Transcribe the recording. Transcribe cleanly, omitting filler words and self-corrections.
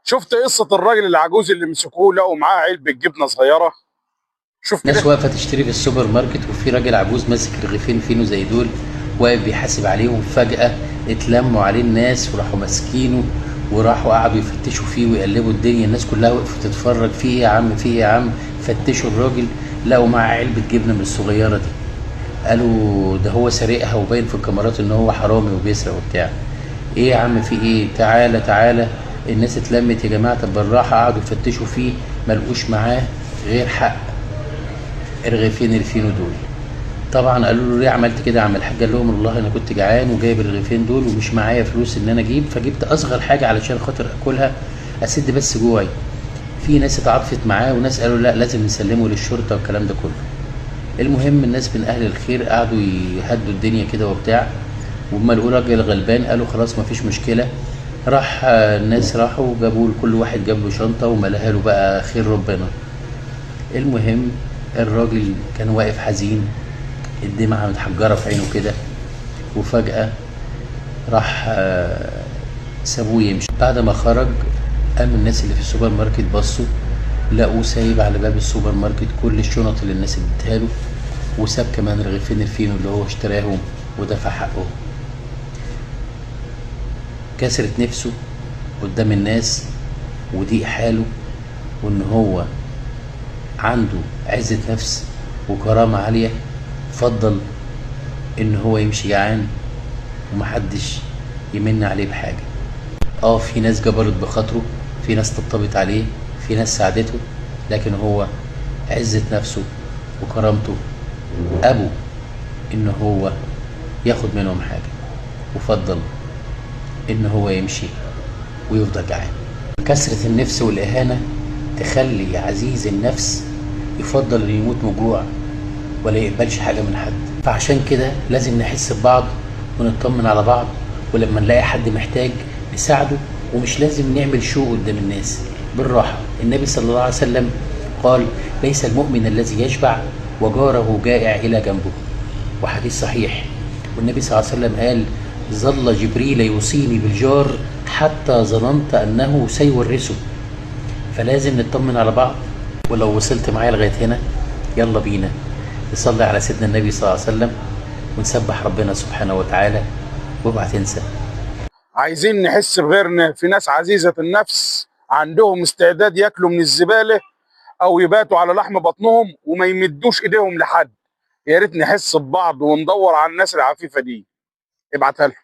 شفت قصه الراجل العجوز اللي مسكوه لقوا معاه علبه جبنه صغيره؟ شفت ناس ده؟ واقفه تشتري في السوبر ماركت وفي راجل عجوز ماسك رغيفين فينو زي دول، واقف بيحاسب عليهم. فجأة اتلموا عليه الناس وراحوا ماسكينه وراحوا قعدوا يفتشوا فيه ويقلبوا الدنيا. الناس كلها وقفت تتفرج، في ايه يا عم، في ايه يا عم؟ فتشوا الراجل، لقوا معاه علبة جبنة من الصغيرة دي. قالوا ده هو سارقها وباين في الكاميرات ان هو حرامي وبيسرق وبتاع. ايه يا عم في ايه؟ تعالى تعالى. الناس اتلمت يا جماعة، طب بالراحة. قعدوا يفتشوا فيه، ملقوش معاه غير حق رغيفين الفينو دول. طبعا قالوا له ليه عملت كده يا عم الحاج؟ قال لهم والله انا كنت جعان وجايب الرغيفين دول ومش معايا فلوس ان انا اجيب، فجبت اصغر حاجه علشان خاطر اكلها اسد بس جوعي. في ناس اتعاطفت معاه وناس قالوا لا لازم نسلمه للشرطه والكلام ده كله. المهم الناس من اهل الخير قعدوا يهدوا الدنيا كده وبتاع، وما لقوا راجل غلبان قالوا خلاص مفيش مشكله. راح الناس راحوا جابوا كل واحد جاب له شنطه وملاها له بقى خير ربنا. المهم الراجل كان واقف حزين، الدمعة متحجرة في عينه كده، وفجأة راح سابوه يمشي. بعد ما خرج قام الناس اللي في السوبر ماركت بصوا، لقوه سايب على باب السوبر ماركت كل الشنط اللي الناس اديتها له، وساب كمان رغيفين الفينو اللي هو اشتراهم ودفع حقهم. كسرت نفسه قدام الناس وضيق حاله، وان هو عنده عزة نفس وكرامة عالية، فضل ان هو يمشي جعان ومحدش يمن عليه بحاجة. في ناس جبرت بخاطره، في ناس طبطبت عليه، في ناس ساعدته، لكن هو عزة نفسه وكرامته ابو ان هو ياخد منهم حاجة، وفضل ان هو يمشي ويفضل جعان. كسرة النفس والإهانة تخلي عزيز النفس يفضل انه يموت من جوع ولا يقبلش حاجة من حد. فعشان كده لازم نحس ببعض ونطمن على بعض، ولما نلاقي حد محتاج نساعده، ومش لازم نعمل شو قدام الناس، بالراحة. النبي صلى الله عليه وسلم قال ليس المؤمن الذي يشبع وجاره جائع إلى جنبه، وحديث صحيح. والنبي صلى الله عليه وسلم قال ظل جبريل يوصيني بالجار حتى ظننت أنه سيورثه. فلازم نطمن على بعض. ولو وصلت معايا لغاية هنا، يلا بينا نصلي على سيدنا النبي صلى الله عليه وسلم ونسبح ربنا سبحانه وتعالى. واوعى تنسى، عايزين نحس بغيرنا. في ناس عزيزه النفس عندهم استعداد ياكلوا من الزباله او يباتوا على لحم بطنهم وما يمدوش ايديهم لحد. يا ريت نحس ببعض وندور على الناس العفيفه دي. ابعتها لهم.